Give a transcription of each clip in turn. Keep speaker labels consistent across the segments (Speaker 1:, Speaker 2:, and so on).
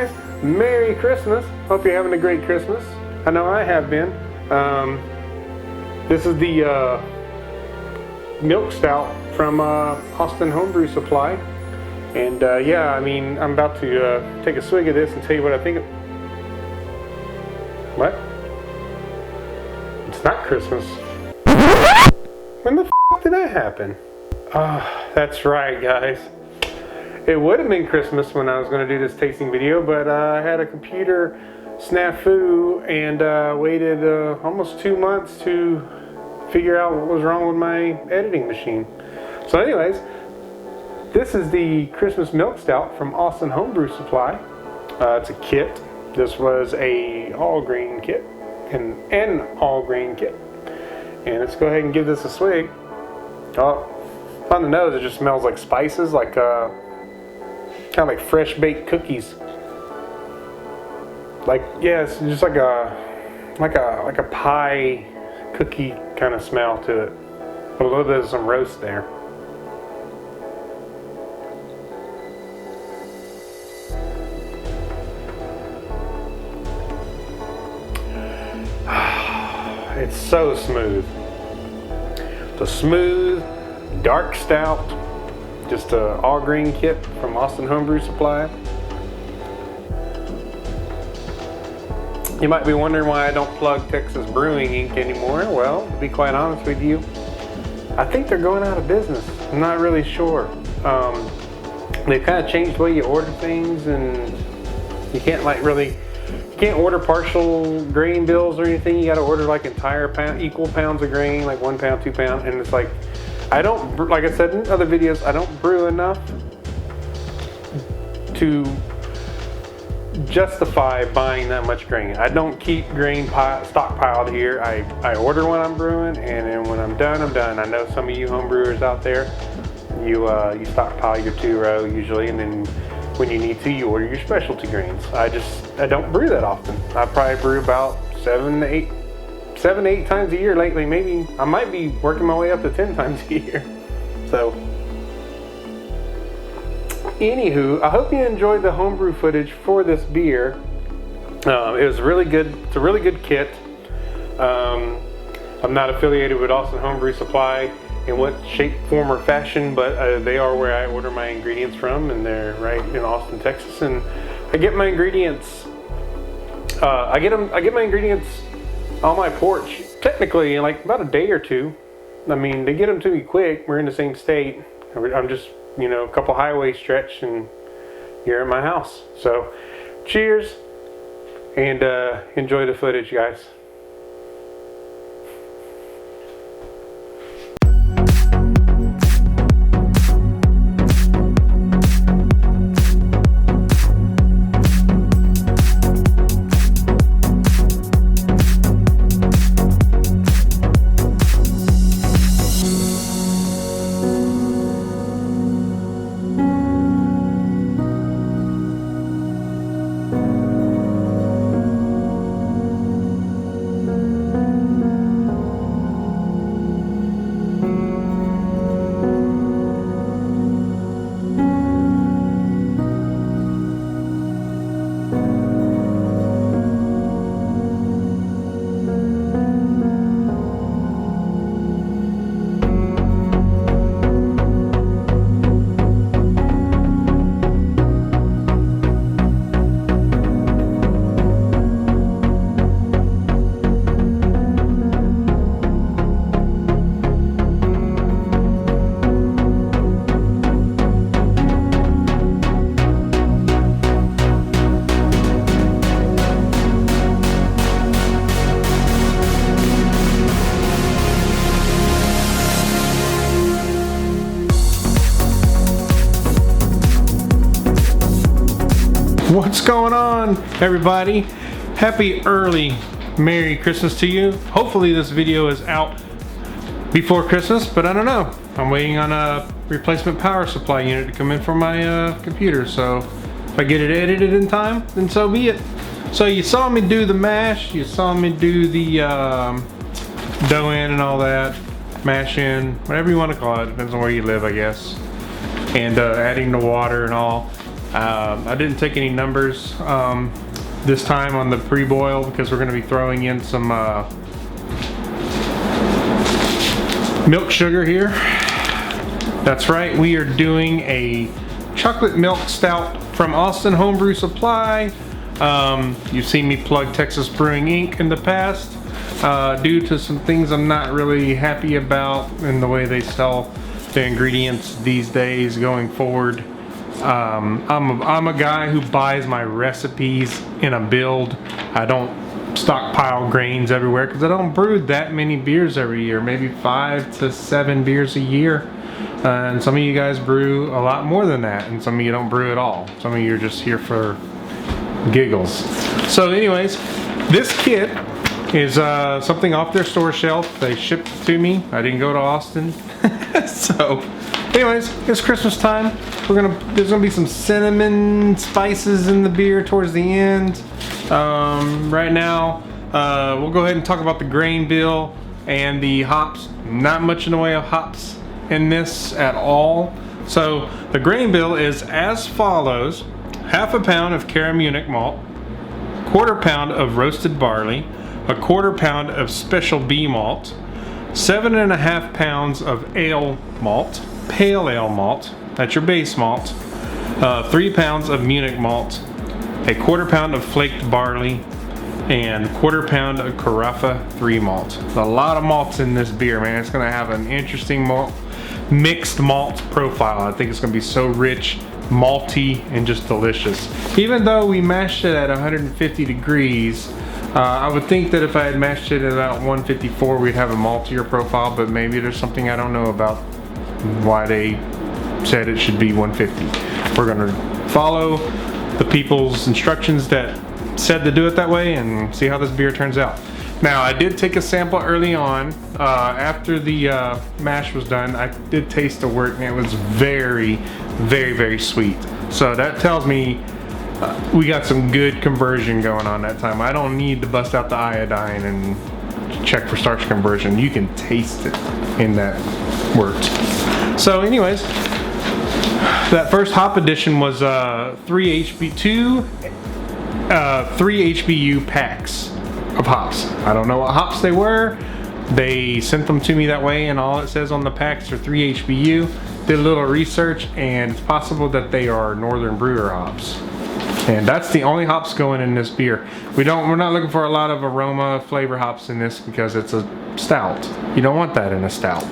Speaker 1: guys, Merry Christmas. Hope you're having a great Christmas. I know I have been. This is the milk stout from Austin Homebrew Supply. And yeah, I mean, I'm about to take a swig of this and tell you what I think of. What? It's not Christmas. When the f did that happen? Oh, that's right, guys. It would have been Christmas when I was going to do this tasting video, but I had a computer snafu and waited almost 2 months to figure out what was wrong with my editing machine. So anyways, this is the Christmas Milk Stout from Austin Homebrew Supply. It's a kit. This was a all-grain kit, an all-grain kit. And let's go ahead and give this a swig. Oh, on the nose it just smells like spices, like kind of like fresh baked cookies. Like, yeah, it's just like a pie cookie kind of smell to it. A little bit of some roast there. It's so smooth. It's a smooth, dark stout. Just an all-grain kit from Austin Homebrew Supply. You might be wondering why I don't plug Texas Brewing Inc. anymore. Well, to be quite honest with you, I think they're going out of business. I'm not really sure. They've kind of changed the way you order things, and you can't you can't order partial grain bills or anything. You got to order like entire equal pounds of grain, like 1 pound, 2 pound, and it's like, like I said in other videos, I don't brew enough to justify buying that much grain. I don't keep grain stockpiled here. I order when I'm brewing, and then when I'm done, I'm done. I know some of you home brewers out there, you stockpile your 2-row usually, and then when you need to, you order your specialty grains. I don't brew that often. I probably brew about 7 to 8 times a year lately. Maybe I might be working my way up to 10 times a year. So anywho, I hope you enjoyed the homebrew footage for this beer. It was really good. It's a really good kit. I'm not affiliated with Austin Homebrew Supply in what shape, form, or fashion, but they are where I order my ingredients from, and they're right in Austin, Texas. And I get my ingredients. I get my ingredients on my porch, technically in like about a day or two. I mean, they get them to me quick. We're in the same state. I'm just, a couple highway stretch, and you're at my house. So, cheers, and enjoy the footage, guys. What's going on, everybody? Happy early Merry Christmas to you. Hopefully this video is out before Christmas, but I don't know. I'm waiting on a replacement power supply unit to come in for my computer, so if I get it edited in time, then so be it. So you saw me do the mash, you saw me do the dough in and all that, mash in, whatever you want to call it, depends on where you live, I guess. And adding the water and all. I didn't take any numbers this time on the pre-boil because we're going to be throwing in some milk sugar here. That's right, we are doing a chocolate milk stout from Austin Homebrew Supply. You've seen me plug Texas Brewing Inc. in the past due to some things I'm not really happy about in the way they sell the ingredients these days going forward. I'm a guy who buys my recipes in a build. I don't stockpile grains everywhere because I don't brew that many beers every year, maybe 5 to 7 beers a year. And some of you guys brew a lot more than that, and some of you don't brew at all. Some of you are just here for giggles. So anyways, this kit is something off their store shelf. They shipped it to me. I didn't go to Austin. So anyways, it's Christmas time. There's gonna be some cinnamon spices in the beer towards the end. Right now, we'll go ahead and talk about the grain bill and the hops. Not much in the way of hops in this at all. So the grain bill is as follows: 1/2 pound of Cara Munich malt, 1/4 pound of roasted barley, 1/4 pound of special B malt, 7.5 pounds of ale malt, pale ale malt, that's your base malt, 3 pounds of Munich malt, 1/4 pound of flaked barley, and 1/4 pound of Carafa 3 malt. A lot of malts in this beer, man. It's gonna have an interesting mixed malt profile. I think it's gonna be so rich, malty, and just delicious. Even though we mashed it at 150 degrees, I would think that if I had mashed it at about 154, we'd have a maltier profile, but maybe there's something I don't know about why they said it should be 150. We're gonna follow the people's instructions that said to do it that way and see how this beer turns out. Now, I did take a sample early on. After the mash was done, I did taste the wort, and it was very, very, very sweet. So that tells me we got some good conversion going on that time. I don't need to bust out the iodine and check for starch conversion. You can taste it in that wort. So anyways, that first hop addition was 3 HBU packs of hops. I don't know what hops they were. They sent them to me that way, and all it says on the packs are 3 HBU. Did a little research, and it's possible that they are Northern Brewer hops. And that's the only hops going in this beer. We're not looking for a lot of aroma flavor hops in this because it's a stout. You don't want that in a stout.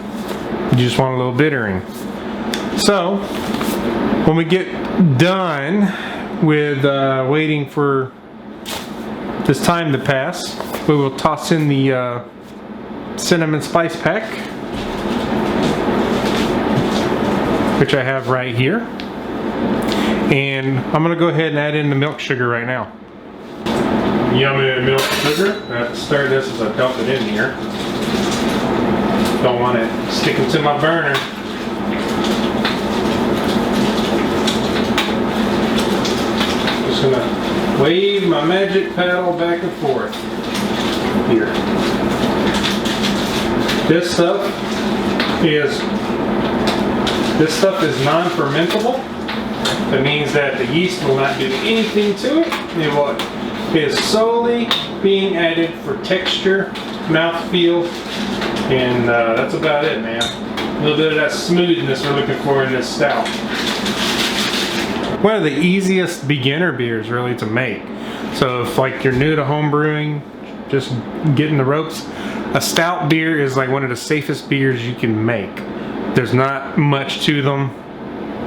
Speaker 1: You just want a little bittering. So when we get done with waiting for this time to pass, we will toss in the cinnamon spice pack, which I have right here. And I'm gonna go ahead and add in the milk sugar right now. Yummy milk sugar. I have to stir this as I dump it in here. Don't want it sticking to my burner. Just gonna wave my magic paddle back and forth here. This stuff is non-fermentable. That means that the yeast will not do anything to it. It is solely being added for texture, mouthfeel, and that's about it, man. A little bit of that smoothness we're looking for in this stout. One of the easiest beginner beers really to make. So if like you're new to home brewing, just getting the ropes, a stout beer is like one of the safest beers you can make. There's not much to them.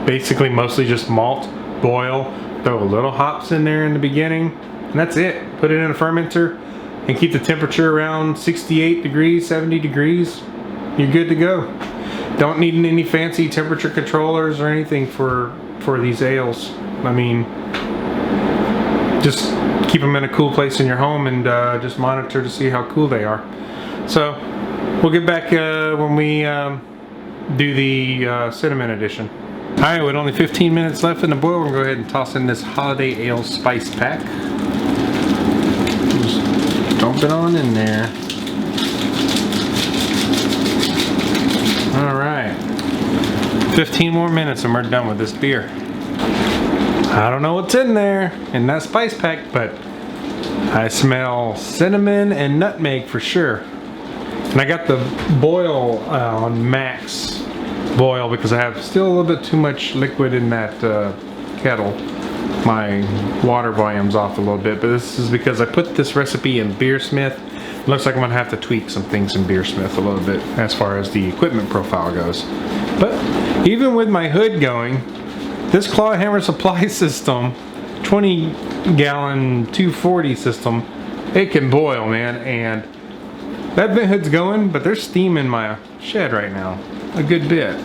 Speaker 1: Basically mostly just malt, boil, throw a little hops in there in the beginning, and that's it. Put it in a fermenter and keep the temperature around 68 degrees, 70 degrees. You're good to go. Don't need any fancy temperature controllers or anything for these ales. I mean, just keep them in a cool place in your home and just monitor to see how cool they are. So we'll get back when we do the cinnamon edition. Alright, with only 15 minutes left in the boil, we're going to go ahead and toss in this holiday ale spice pack. Just dump it on in there. Alright, 15 more minutes and we're done with this beer. I don't know what's in there in that spice pack, but I smell cinnamon and nutmeg for sure. And I got the boil on max boil because I have still a little bit too much liquid in that kettle. My water volume's off a little bit, but this is because I put this recipe in Beersmith. It looks like I'm gonna have to tweak some things in Beersmith a little bit as far as the equipment profile goes. But even with my hood going, this Clawhammer supply system, 20 gallon 240 system, it can boil, man. And that vent hood's going, but there's steam in my shed right now, a good bit.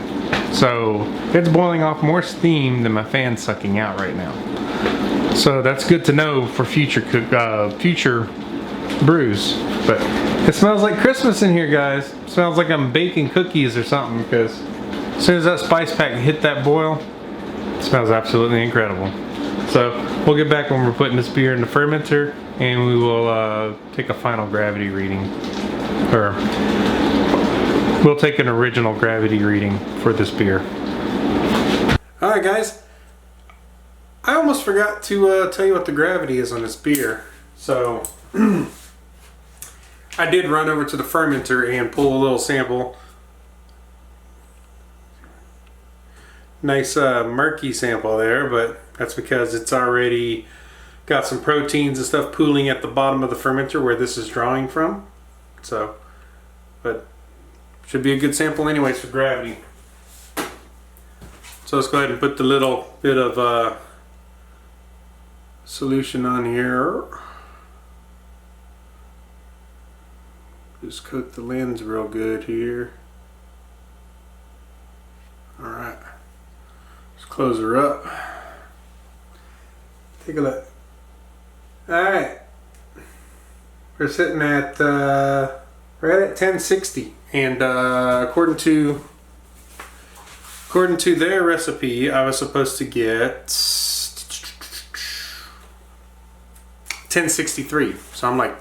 Speaker 1: So it's boiling off more steam than my fan's sucking out right now. So that's good to know for future brews. But it smells like Christmas in here, guys. It smells like I'm baking cookies or something, because as soon as that spice pack hit that boil, it smells absolutely incredible. So we'll get back when we're putting this beer in the fermenter, and we will take a final gravity reading. Or we'll take an original gravity reading for this beer. Alright guys, I almost forgot to tell you what the gravity is on this beer. So I did run over to the fermenter and pull a little sample. Nice murky sample there, but that's because it's already got some proteins and stuff pooling at the bottom of the fermenter where this is drawing from. So, but should be a good sample anyways for gravity. So let's go ahead and put the little bit of solution on here. Just coat the lens real good here. Alright. Let's close her up. Take a look. Alright. We're sitting at right at 1060. And according to their recipe, I was supposed to get 1063. So I'm like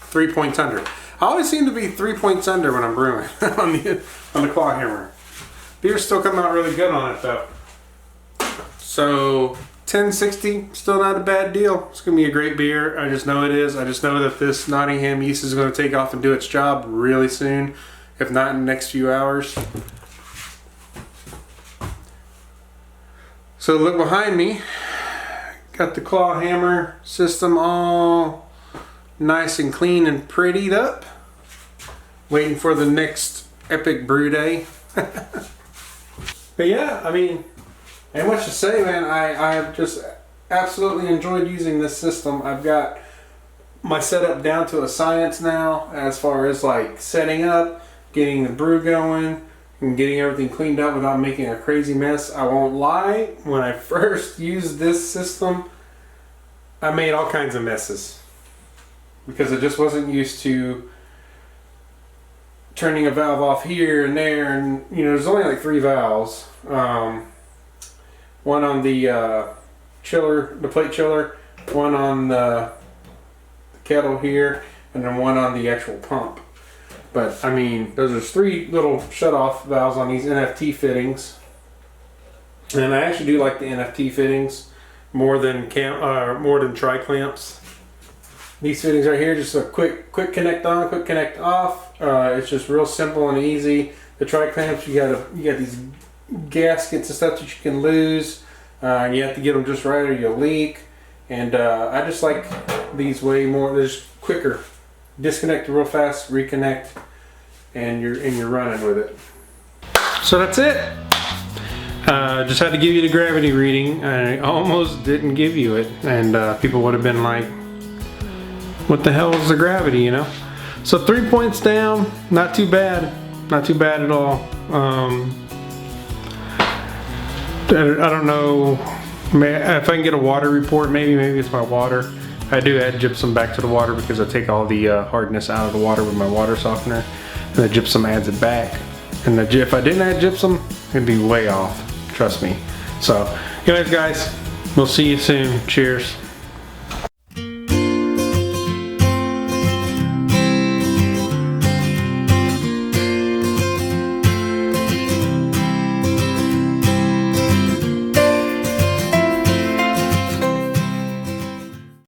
Speaker 1: 3 points under. I always seem to be 3 points under when I'm brewing on the Clawhammer. Beer's still coming out really good on it though. So 1060, still not a bad deal. It's gonna be a great beer. I just know it is. I just know that this Nottingham yeast is gonna take off and do its job really soon, if not in the next few hours. So look behind me. Got the Clawhammer system all nice and clean and prettied up. Waiting for the next epic brew day. But yeah, I mean, ain't much to say, man. I've just absolutely enjoyed using this system. I've got my setup down to a science now as far as like setting up, getting the brew going, and getting everything cleaned up without making a crazy mess. I won't lie, when I first used this system, I made all kinds of messes because I just wasn't used to turning a valve off here and there, and you know, there's only like 3 valves. One on the chiller, the plate chiller, one on the kettle here, and then one on the actual pump. But I mean, there's 3 little shut-off valves on these NFT fittings, and I actually do like the NFT fittings more than tri clamps. These fittings right here, just a quick connect on, quick connect off. It's just real simple and easy. The tri clamps, you got these gaskets and stuff that you can lose. You have to get them just right or you'll leak. And I just like these way more. They're just quicker. Disconnect real fast, reconnect, and you're running with it. So that's it. Just had to give you the gravity reading. I almost didn't give you it, and people would have been like, "What the hell is the gravity?" You know. So 3 points down. Not too bad. Not too bad at all. I don't know if I can get a water report. Maybe it's my water. I do add gypsum back to the water because I take all the hardness out of the water with my water softener, and the gypsum adds it back. And if I didn't add gypsum, it'd be way off. Trust me. So, anyways, guys, we'll see you soon. Cheers.